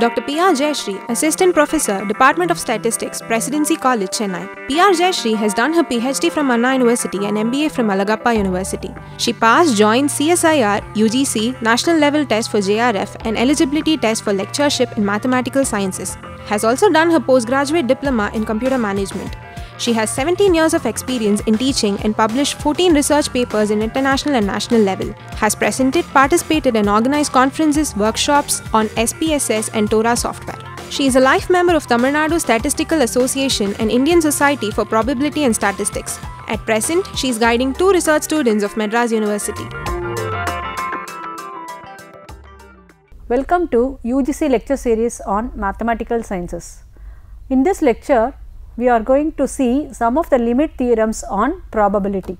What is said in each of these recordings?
Dr. P.R. Jayashree, Assistant Professor, Department of Statistics, Presidency College, Chennai. P.R. Jayashree has done her PhD from Anna University and MBA from Alagappa University. She passed joint CSIR, UGC, National Level Test for JRF and Eligibility Test for Lectureship in Mathematical Sciences. Has also done her postgraduate diploma in Computer Management. She has 17 years of experience in teaching and published 14 research papers in international and national level. Has presented, participated and organized conferences, workshops on SPSS and Torah software. She is a life member of Tamil Nadu Statistical Association and Indian Society for Probability and Statistics. At present, she is guiding 2 research students of Madras University. Welcome to UGC lecture series on mathematical sciences. In this lecture, we are going to see some of the limit theorems on probability.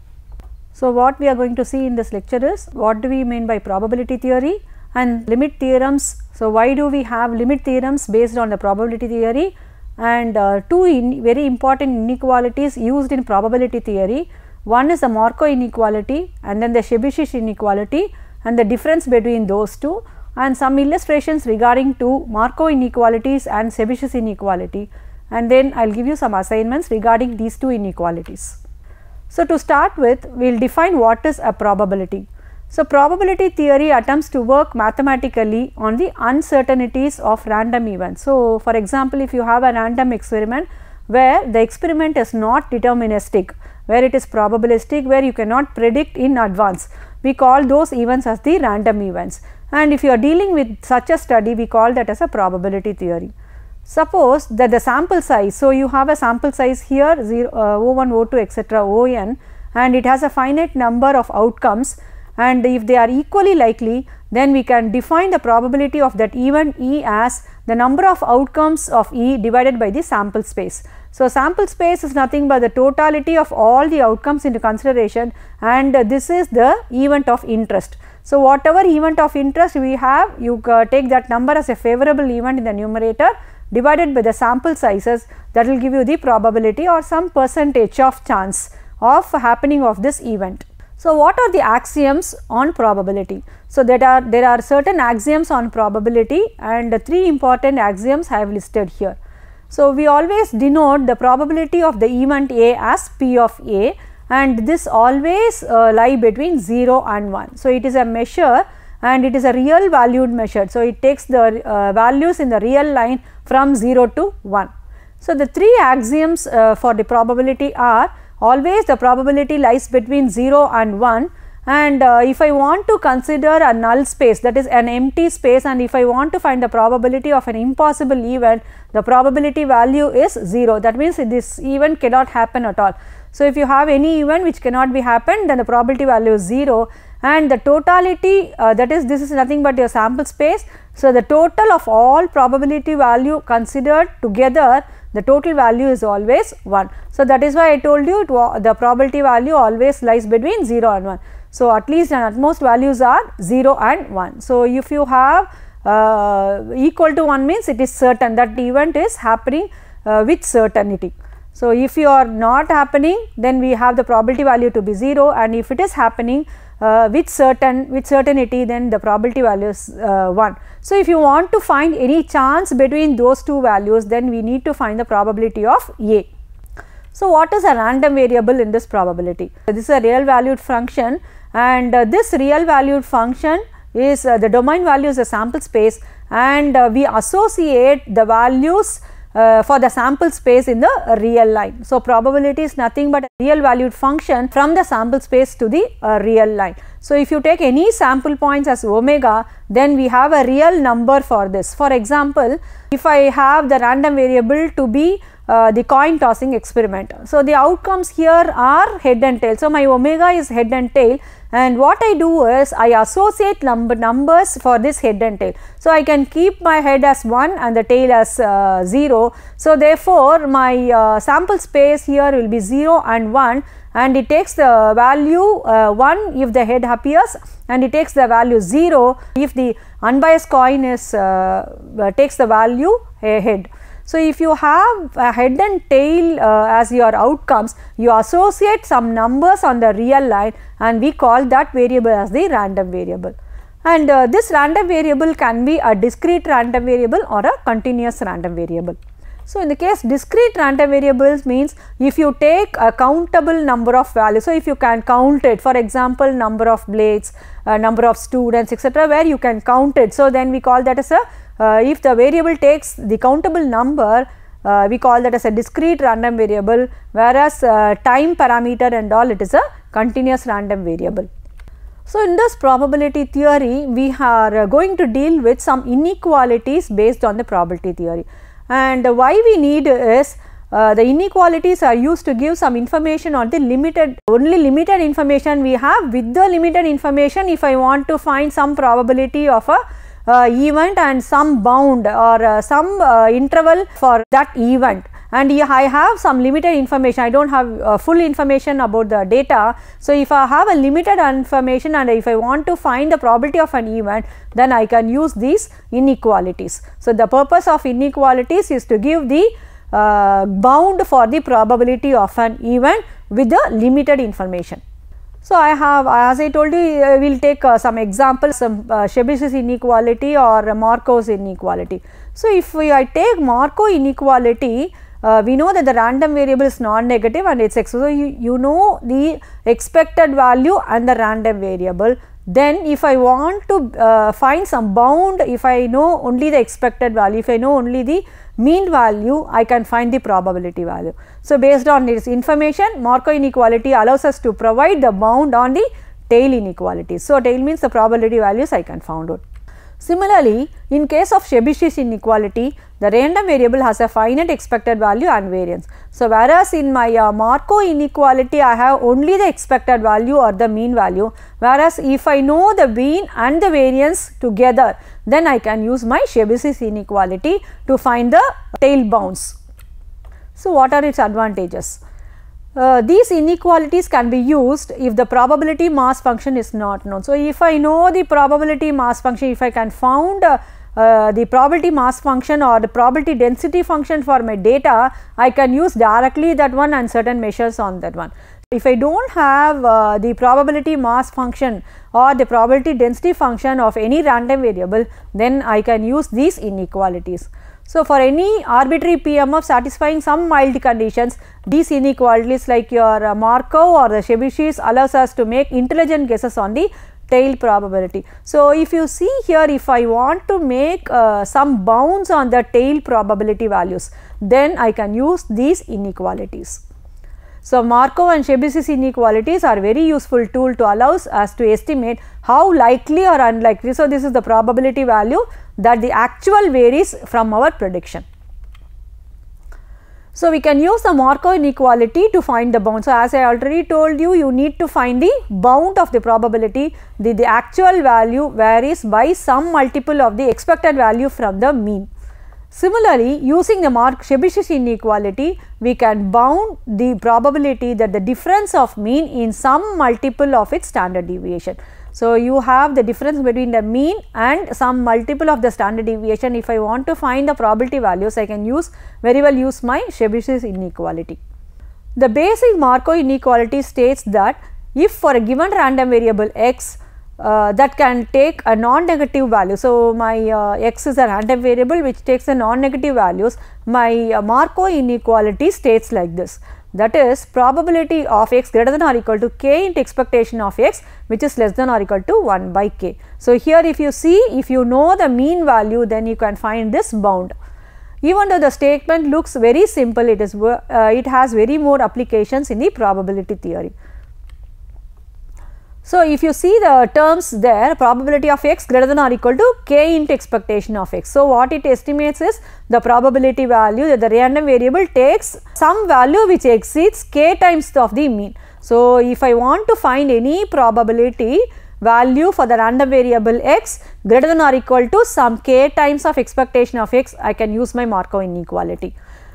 So, what we are going to see in this lecture is what do we mean by probability theory and limit theorems. So, why do we have limit theorems based on the probability theory, and 2 very important inequalities used in probability theory. One is the Markov inequality and then the Chebyshev inequality and the difference between those two, and some illustrations regarding 2 Markov inequalities and Chebyshev inequality. And then I will give you some assignments regarding these 2 inequalities. So, to start with, we will define what is a probability. So, probability theory attempts to work mathematically on the uncertainties of random events. So, for example, if you have a random experiment where the experiment is not deterministic, where it is probabilistic, where you cannot predict in advance, we call those events as the random events, and if you are dealing with such a study, we call that as a probability theory. Suppose that the sample size, so you have a sample size here O1, O2 etc. On, and it has a finite number of outcomes, and if they are equally likely, then we can define the probability of that event E as the number of outcomes of E divided by the sample space. So, sample space is nothing but the totality of all the outcomes into consideration, and this is the event of interest. So, whatever event of interest we have, you take that number as a favorable event in the numerator divided by the sample sizes, that will give you the probability or some percentage of chance of happening of this event. So, what are the axioms on probability? So, there are certain axioms on probability, and 3 important axioms I have listed here. So, we always denote the probability of the event A as P of A, and this always lie between 0 and 1. So, it is a measure and it is a real valued measure. So, it takes the values in the real line from 0 to 1. So, the 3 axioms for the probability are always the probability lies between 0 and 1, and if I want to consider a null space, that is an empty space, and if I want to find the probability of an impossible event, the probability value is 0. That means this event cannot happen at all. So, if you have any event which cannot be happened, then the probability value is 0, and the totality, that is, this is nothing but your sample space. So, the total of all probability value considered together, the total value is always 1. So, that is why I told you the probability value always lies between 0 and 1. So, at least and at most values are 0 and 1. So, if you have equal to 1 means it is certain that the event is happening with certainty. So, if you are not happening, then we have the probability value to be 0, and if it is happening with certainty, then the probability value is 1. So, if you want to find any chance between those 2 values, then we need to find the probability of A. So, what is a random variable in this probability? So, this is a real valued function, and this real valued function is the domain value is a sample space, and we associate the values for the sample space in the real line. So probability is nothing but a real valued function from the sample space to the real line. So if you take any sample points as omega, then we have a real number for this. For example, if I have the random variable to be the coin tossing experiment. So the outcomes here are head and tail. So my omega is head and tail, and what I do is I associate numbers for this head and tail. So I can keep my head as 1 and the tail as 0. So therefore my sample space here will be 0 and 1, and it takes the value 1 if the head appears, and it takes the value 0 if the unbiased coin is takes the value head. So if you have a head and tail as your outcomes, you associate some numbers on the real line, and we call that variable as the random variable. And this random variable can be a discrete random variable or a continuous random variable. So in the case discrete random variables means if you take a countable number of values. So if you can count it, for example, number of blades, number of students, etc., where you can count it. So then we call that as a if the variable takes the countable number, we call that as a discrete random variable, whereas time parameter and all, it is a continuous random variable. So in this probability theory, we are going to deal with some inequalities based on the probability theory. And why we need is the inequalities are used to give some information on the only limited information we have. With the limited information, if I want to find some probability of a event and some bound or some interval for that event, and I have some limited information, I do not have full information about the data. So if I have a limited information and if I want to find the probability of an event, then I can use these inequalities. So the purpose of inequalities is to give the bound for the probability of an event with the limited information. So I have, as I told you, we will take some examples, some Chebyshev inequality or Markov's inequality. So if I take Markov inequality, we know that the random variable is non-negative and it is x. So you know the expected value and the random variable. Then if I want to find some bound, if I know only the expected value, if I know only the mean value, I can find the probability value. So based on this information, Markov inequality allows us to provide the bound on the tail inequalities. So tail means the probability values I can find out. Similarly, in case of Chebyshev inequality, the random variable has a finite expected value and variance. So whereas in my Markov inequality, I have only the expected value or the mean value, whereas if I know the mean and the variance together, then I can use my Chebyshev inequality to find the tail bounds. So what are its advantages? These inequalities can be used if the probability mass function is not known. So if I know the probability mass function, if I can found the probability mass function or the probability density function for my data, I can use directly that one and certain measures on that one. If I do not have the probability mass function or the probability density function of any random variable, then I can use these inequalities. So for any arbitrary PMF satisfying some mild conditions, these inequalities like your Markov or the Chebyshev allows us to make intelligent guesses on the tail probability. So if you see here, if I want to make some bounds on the tail probability values, then I can use these inequalities. So Markov and Chebyshev inequalities are very useful tool to allow us to estimate how likely or unlikely. So this is the probability value that the actual varies from our prediction. So we can use the Markov inequality to find the bound. So as I already told you, you need to find the bound of the probability. The actual value varies by some multiple of the expected value from the mean. Similarly, using the Chebyshev inequality, we can bound the probability that the difference of mean in some multiple of its standard deviation. So you have the difference between the mean and some multiple of the standard deviation. If I want to find the probability values, I can very well use my Chebyshev inequality. The basic Markov inequality states that if for a given random variable x, that can take a non-negative value. So my x is a random variable which takes a non-negative values. My Markov inequality states like this, that is probability of x greater than or equal to k into expectation of x, which is less than or equal to 1 by k. So here if you see, if you know the mean value, then you can find this bound. Even though the statement looks very simple, it has very more applications in the probability theory. So, if you see the terms there, probability of x greater than or equal to k into expectation of x. So, what it estimates is the probability value that the random variable takes some value which exceeds k times of the mean. So, if I want to find any probability value for the random variable x greater than or equal to some k times of expectation of x, I can use my Markov inequality.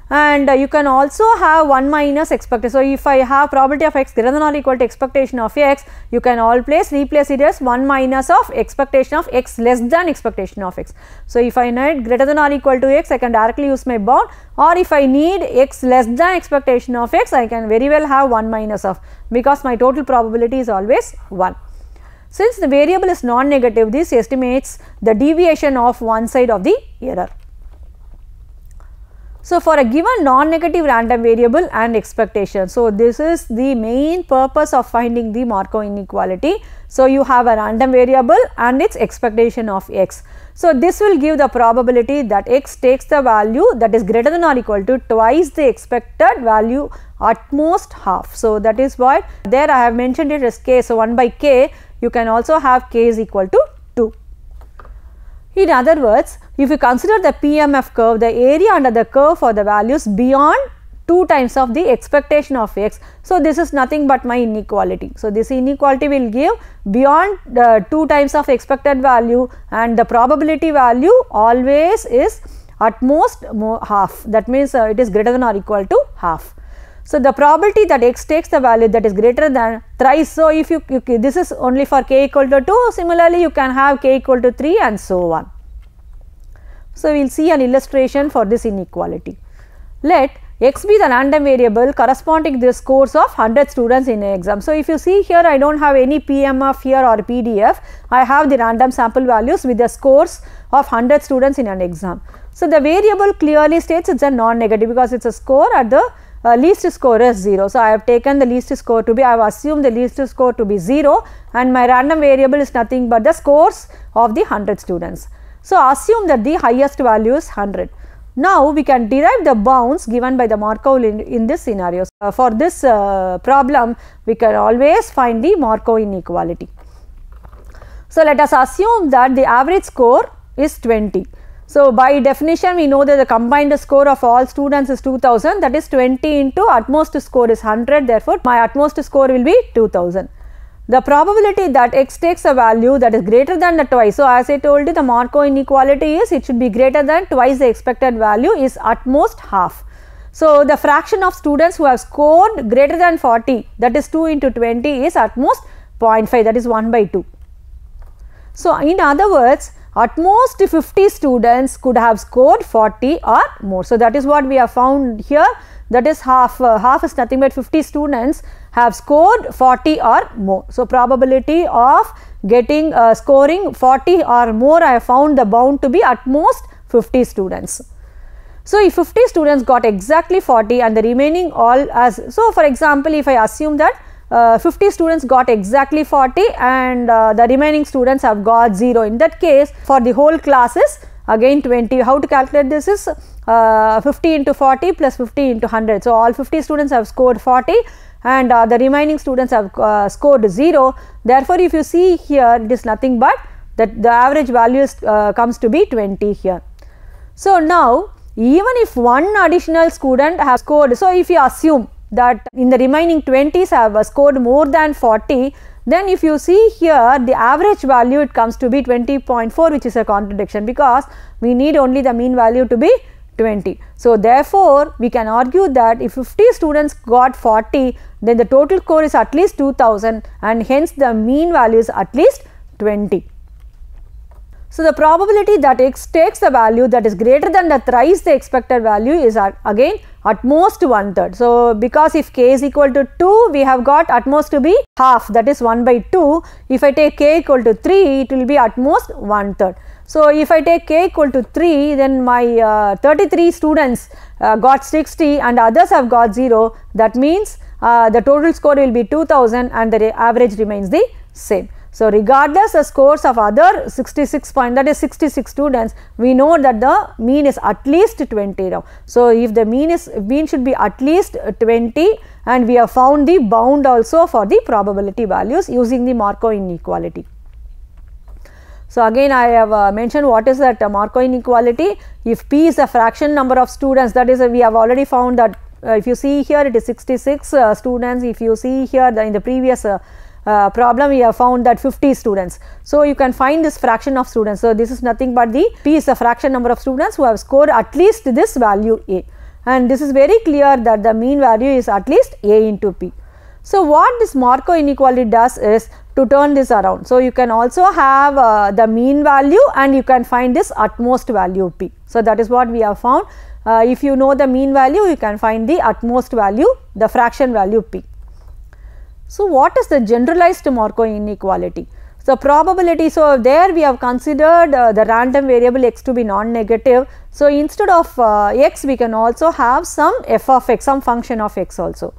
And you can also have 1 minus expected. So, if I have probability of x greater than or equal to expectation of x, you can replace it as 1 minus of expectation of x less than expectation of x. So, if I need greater than or equal to x, I can directly use my bound, or if I need x less than expectation of x, I can very well have 1 minus of, because my total probability is always 1. Since the variable is non-negative, this estimates the deviation of one side of the error. So, for a given non-negative random variable and expectation, so this is the main purpose of finding the Markov inequality. So, you have a random variable and its expectation of x. So, this will give the probability that x takes the value that is greater than or equal to twice the expected value, at most half. So, that is what there I have mentioned it as k. So, 1 by k, you can also have k is equal to 2. In other words, if you consider the PMF curve, the area under the curve for the values beyond 2 times of the expectation of x. So, this is nothing but my inequality. So, this inequality will give beyond 2 times of expected value, and the probability value always is at most half. That means it is greater than or equal to half. So, the probability that x takes the value that is greater than thrice. So, if you this is only for k equal to 2, similarly you can have k equal to 3 and so on. So, we will see an illustration for this inequality. Let x be the random variable corresponding to the scores of 100 students in an exam. So, if you see here, I do not have any PMF here or PDF, I have the random sample values with the scores of 100 students in an exam. So, the variable clearly states it is a non-negative because it is a score at the least score is 0. So, I have taken the least score to be, I have assumed the least score to be 0, and my random variable is nothing but the scores of the 100 students. So, assume that the highest value is 100. Now, we can derive the bounds given by the Markov in this scenario. For this problem, we can always find the Markov inequality. So, let us assume that the average score is 20. So, by definition we know that the combined score of all students is 2000, that is 20 into utmost score is 100, therefore, my utmost score will be 2000. The probability that x takes a value that is greater than the twice. So, as I told you, the Markov inequality is it should be greater than twice the expected value is at most half. So, the fraction of students who have scored greater than 40, that is 2 into 20 is at most 0.5, that is 1 by 2. So, in other words, at most 50 students could have scored 40 or more. So, that is what we have found here, that is half is nothing but 50 students have scored 40 or more. So, probability of getting scoring 40 or more, I have found the bound to be at most 50 students. So, if 50 students got exactly 40 and the remaining all as, so for example, if I assume that 50 students got exactly 40 and the remaining students have got 0. In that case, for the whole class is again 20. How to calculate this is 50 into 40 plus 50 into 100. So, all 50 students have scored 40 and the remaining students have scored 0. Therefore, if you see here, it is nothing but that the average value is, comes to be 20 here. So, now even if one additional student has scored, so if you assume that in the remaining 20s have scored more than 40, then if you see here the average value, it comes to be 20.4, which is a contradiction because we need only the mean value to be 20. So, therefore, we can argue that if 50 students got 40, then the total score is at least 2000 and hence the mean value is at least 20. So, the probability that x takes the value that is greater than the thrice the expected value is again at most 1/3. So, because if k is equal to 2, we have got at most to be half, that is 1 by 2. If I take k equal to 3, it will be at most 1/3. So, if I take k equal to 3, then my 33 students got 60 and others have got 0. That means the total score will be 2000 and the average remains the same. So, regardless the scores of other 66 students, we know that the mean is at least 20 now. So, if the mean should be at least 20, and we have found the bound also for the probability values using the Markov inequality. So, again I have mentioned what is that Markov inequality. If P is a fraction number of students, that is we have already found that if you see here it is 66 students, if you see here in the previous problem we have found that 50 students. So, you can find this fraction of students. So, this is nothing but the P is a fraction number of students who have scored at least this value A, and this is very clear that the mean value is at least A into P. So, what this Markov inequality does is to turn this around. So, you can also have the mean value and you can find this utmost value P. So, that is what we have found. If you know the mean value, you can find the utmost value, the fraction value P. So, what is the generalized Markov inequality? So, probability, so there we have considered the random variable x to be non-negative. So, instead of x we can also have some f of x, some function of x also.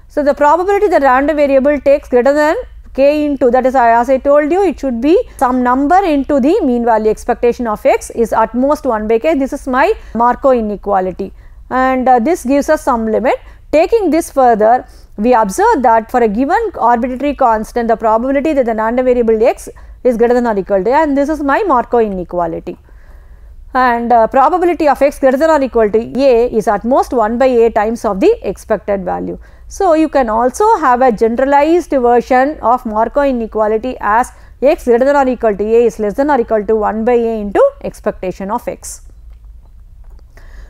So, the probability the random variable takes greater than k into, that is as I told you, it should be some number into the mean value expectation of x is at most 1 by k. This is my Markov inequality, and this gives us some limit. Taking this further, we observe that for a given arbitrary constant, the probability that the random variable x is greater than or equal to, and this is my Markov inequality. And probability of x greater than or equal to a is at most 1 by a times of the expected value. So, you can also have a generalized version of Markov inequality as x greater than or equal to a is less than or equal to 1 by a into expectation of x.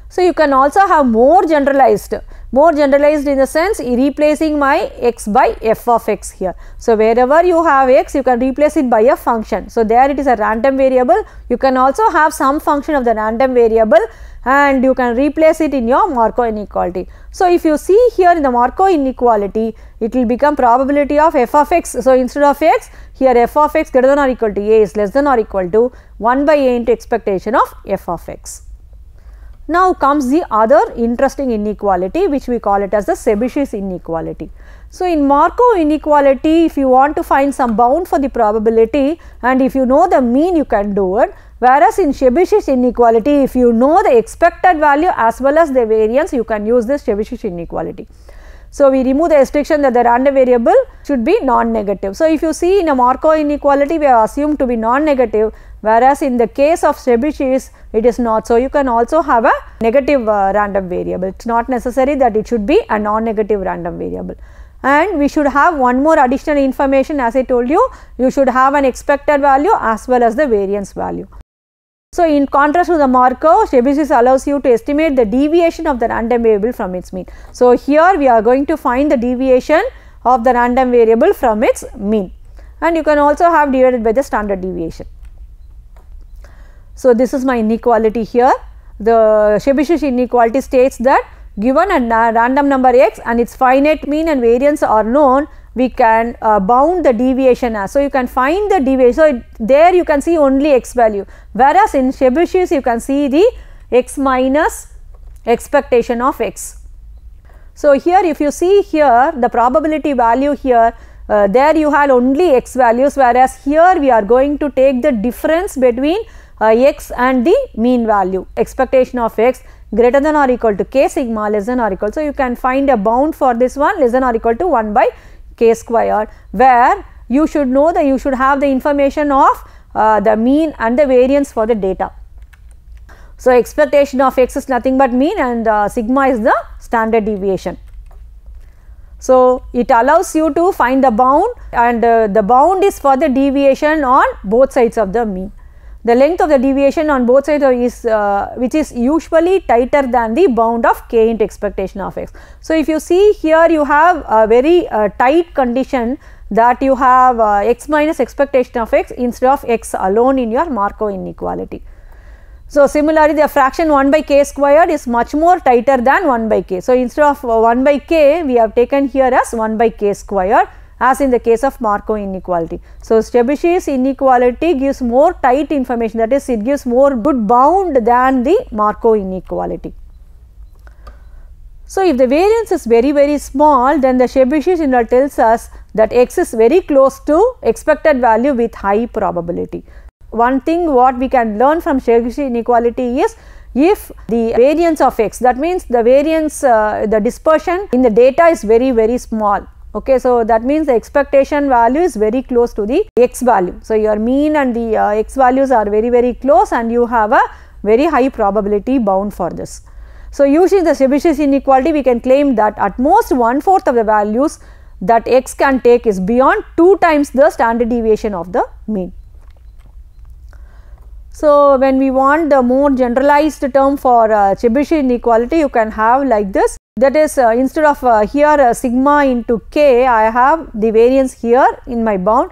So, you can also have more generalized in the sense replacing my x by f of x here. So, wherever you have x, you can replace it by a function. So, there it is a random variable. You can also have some function of the random variable and you can replace it in your Markov inequality. So, if you see here in the Markov inequality, it will become probability of f of x. So, instead of x, here f of x greater than or equal to a is less than or equal to 1 by a into expectation of f of x. Now comes the other interesting inequality, which we call it as the Chebyshev inequality. So, in Markov inequality, if you want to find some bound for the probability and if you know the mean, you can do it, whereas in Chebyshev inequality, if you know the expected value as well as the variance, you can use this Chebyshev inequality. So, we remove the restriction that the random variable should be non-negative. So, if you see in a Markov inequality, we are assumed to be non-negative, whereas in the case of Chebyshev it is not. So, you can also have a negative random variable. It is not necessary that it should be a non-negative random variable. And we should have one more additional information, as I told you, you should have an expected value as well as the variance value. So, in contrast to the Markov, Chebyshev allows you to estimate the deviation of the random variable from its mean. So, here we are going to find the deviation of the random variable from its mean, and you can also have divided by the standard deviation. So, this is my inequality here. The Chebyshev inequality states that given a random number x and its finite mean and variance are known, we can bound the deviation as. So, you can find the deviation. So, there you can see only x value, whereas in Chebyshev you can see the x minus expectation of x. So, here if you see here the probability value here, there you had only x values, whereas here we are going to take the difference between x and the mean value, expectation of x greater than or equal to k sigma less than or equal. So, you can find a bound for this one less than or equal to 1 by k squared, where you should know that you should have the information of the mean and the variance for the data. So, expectation of x is nothing but mean and sigma is the standard deviation. So, it allows you to find the bound, and the bound is for the deviation on both sides of the mean. The length of the deviation on both sides is which is usually tighter than the bound of k into expectation of x. So, if you see here you have a very tight condition that you have x minus expectation of x instead of x alone in your Markov inequality. So, similarly the fraction 1 by k squared is much more tighter than 1 by k. So, instead of 1 by k we have taken here as 1 by k squared, as in the case of Markov inequality. So, Chebyshev inequality gives more tight information, that is it gives more good bound than the Markov inequality. So, if the variance is very small, then the Chebyshev interval tells us that x is very close to expected value with high probability. One thing what we can learn from Chebyshev inequality is, if the variance of x, that means the variance, the dispersion in the data is very small. Okay, so that means the expectation value is very close to the x value. So, your mean and the x values are very close, and you have a very high probability bound for this. So, using the Chebyshev inequality, we can claim that at most 1/4 of the values that x can take is beyond 2 times the standard deviation of the mean. So, when we want the more generalized term for Chebyshev inequality, you can have like this, that is instead of here sigma into k, I have the variance here in my bound,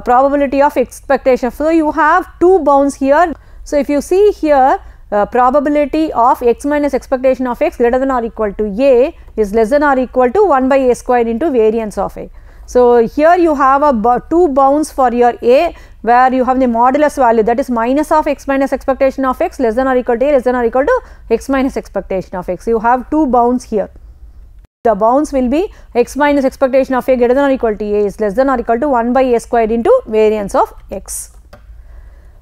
probability of expectation. So, you have 2 bounds here. So, if you see here, probability of x minus expectation of x greater than or equal to a is less than or equal to 1 by a squared into variance of a. So, here you have a 2 bounds for your a, where you have the modulus value, that is minus of x minus expectation of x less than or equal to a less than or equal to x minus expectation of x. You have 2 bounds here. The bounds will be x minus expectation of a greater than or equal to a is less than or equal to 1 by a squared into variance of x.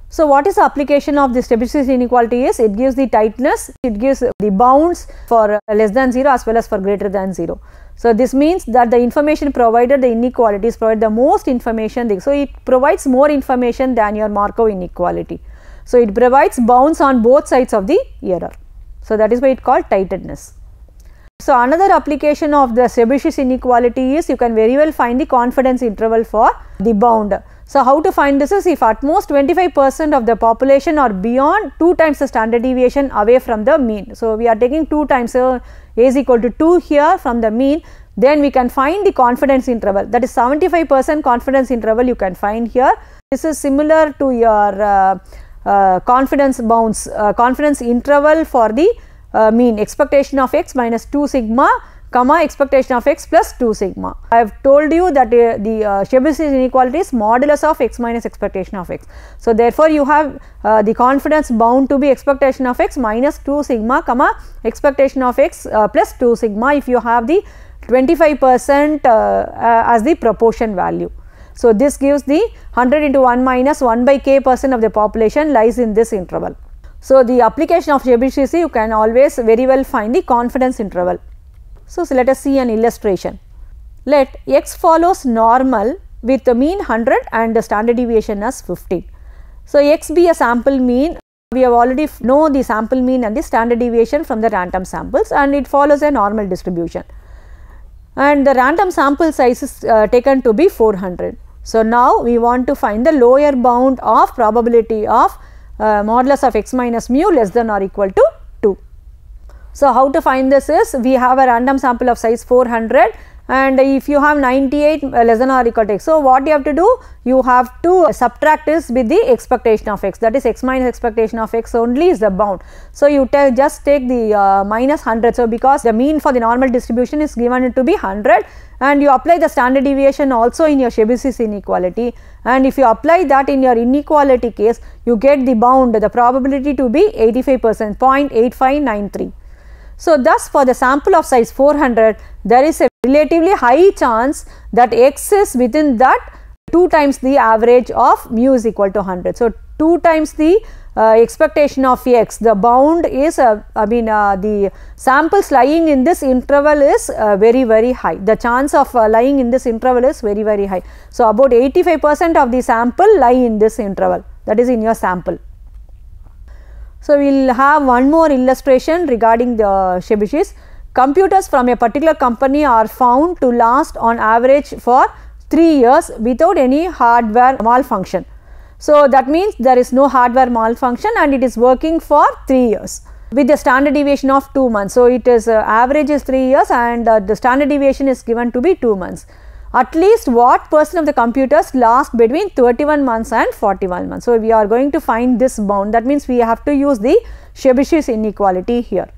So, what is the application of this Chebyshev inequality is, it gives the tightness, it gives the bounds for less than 0 as well as for greater than 0. So, this means that the information provided, the inequalities provide the most information. So, it provides more information than your Markov inequality. So, it provides bounds on both sides of the error. So, that is why it called tightness. So, another application of the Chebyshev inequality is, you can very well find the confidence interval for the bound. So, how to find this is, if at most 25% of the population are beyond 2 times the standard deviation away from the mean. So, we are taking 2 times, so a is equal to 2 here from the mean, then we can find the confidence interval, that is 75% confidence interval you can find here. This is similar to your confidence bounds, confidence interval for the mean, expectation of x minus 2 sigma comma expectation of x plus 2 sigma. I have told you that the Chebyshev inequality is modulus of x minus expectation of x. So, therefore, you have the confidence bound to be expectation of x minus 2 sigma comma expectation of x plus 2 sigma if you have the 25% as the proportion value. So, this gives the 100 into 1 minus 1 by k percent of the population lies in this interval. So, the application of Chebyshev, you can always very well find the confidence interval. So, let us see an illustration. Let x follows normal with the mean 100 and the standard deviation as 15. So, x be a sample mean, we have already know the sample mean and the standard deviation from the random samples, and it follows a normal distribution, and the random sample size is taken to be 400. So, now we want to find the lower bound of probability of modulus of x minus mu less than or equal to 2. So, how to find this is, we have a random sample of size 400, and if you have 98 less than or equal to x. So, what you have to do? You have to subtract this with the expectation of x, that is x minus expectation of x only is the bound. So, you just take the minus 100. So, because the mean for the normal distribution is given to be 100, and you apply the standard deviation also in your Chebyshev inequality, and if you apply that in your inequality case, you get the bound, the probability to be 85%, 0.8593. So, thus for the sample of size 400, there is a relatively high chance that x is within that 2 times the average of mu is equal to 100. So, 2 times the expectation of x, the bound is the samples lying in this interval is very high. The chance of lying in this interval is very high. So, about 85% of the sample lie in this interval, that is in your sample. So, we will have one more illustration regarding the Chebyshev. Computers from a particular company are found to last on average for 3 years without any hardware malfunction. So, that means there is no hardware malfunction and it is working for 3 years with the standard deviation of 2 months. So, it is average is 3 years and the standard deviation is given to be 2 months. At least what percent of the computers last between 31 months and 41 months. So, we are going to find this bound, that means we have to use the Chebyshev inequality here.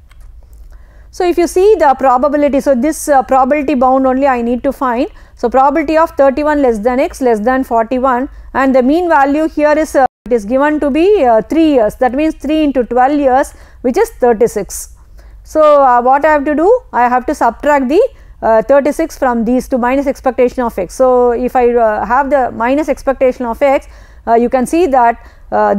So, if you see the probability, so this probability bound only I need to find. So, probability of 31 less than x less than 41, and the mean value here is it is given to be 3 years, that means 3 into 12 years which is 36. So, what I have to do? I have to subtract the 36 from these two minus expectation of x. So, if I have the minus expectation of x, you can see that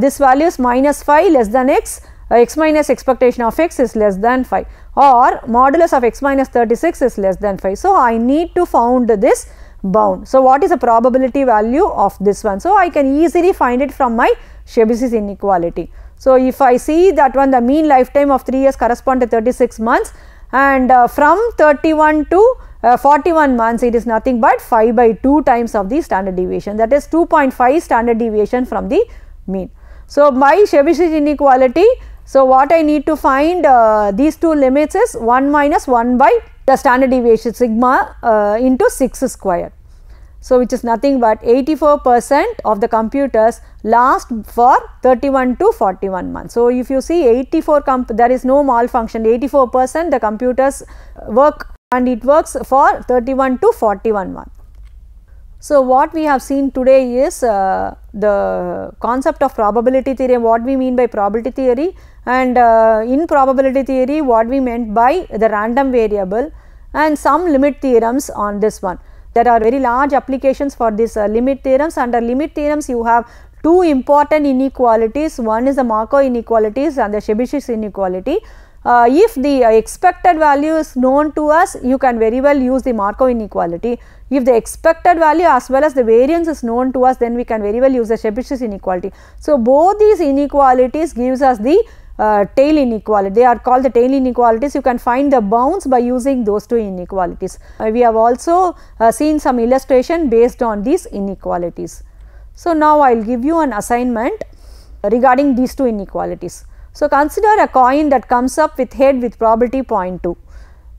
this value is minus 5 less than x, x minus expectation of x is less than 5, or modulus of x minus 36 is less than 5. So, I need to found this bound. So, what is the probability value of this one? So, I can easily find it from my Chebyshev inequality. So, if I see that one, the mean lifetime of 3 years correspond to 36 months, and from 31 to 41 months, it is nothing but 5 by 2 times of the standard deviation, that is 2.5 standard deviation from the mean. So, my Chebyshev inequality, so what I need to find these two limits is 1 minus 1 by the standard deviation sigma into 6 square. So, which is nothing but 84% of the computers last for 31 to 41 months. So, if you see 84 there is no malfunction, 84% the computers work, and it works for 31 to 41 months. So, what we have seen today is the concept of probability theory, what we mean by probability theory, and in probability theory what we meant by the random variable, and some limit theorems on this one. There are very large applications for this limit theorems. Under limit theorems you have two important inequalities, one is the Markov inequalities and the Chebyshev inequality. If the expected value is known to us, you can very well use the Markov inequality. If the expected value as well as the variance is known to us, then we can very well use the Chebyshev inequality. So, both these inequalities gives us the tail inequality. They are called the tail inequalities. You can find the bounds by using those two inequalities. We have also seen some illustration based on these inequalities. So, now I will give you an assignment regarding these two inequalities. So, consider a coin that comes up with head with probability 0.2.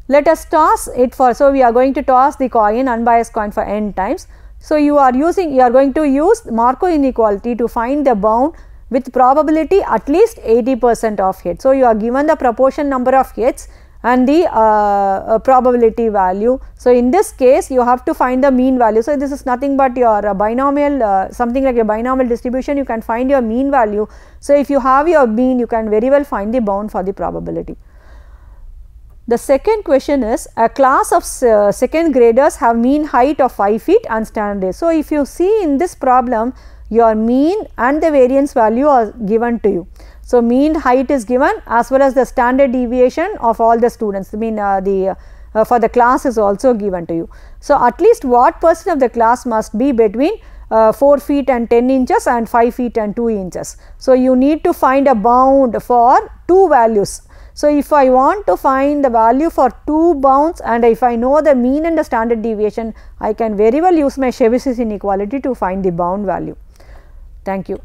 Let us toss it for, so we are going to toss the coin, unbiased coin, for n times. So, you are going to use Markov inequality to find the bound with probability at least 80% of heads. So, you are given the proportion number of heads and the probability value. So, in this case you have to find the mean value. So, this is nothing but your binomial, something like a binomial distribution, you can find your mean value. So, if you have your mean, you can very well find the bound for the probability. The second question is, a class of second graders have mean height of 5 feet and standard. So, if you see in this problem, your mean and the variance value are given to you. So, mean height is given as well as the standard deviation of all the students, I mean for the class is also given to you. So, at least what percent of the class must be between 4 feet and 10 inches and 5 feet and 2 inches. So, you need to find a bound for two values. So, if I want to find the value for two bounds and if I know the mean and the standard deviation, I can very well use my Chebyshev inequality to find the bound value. Thank you.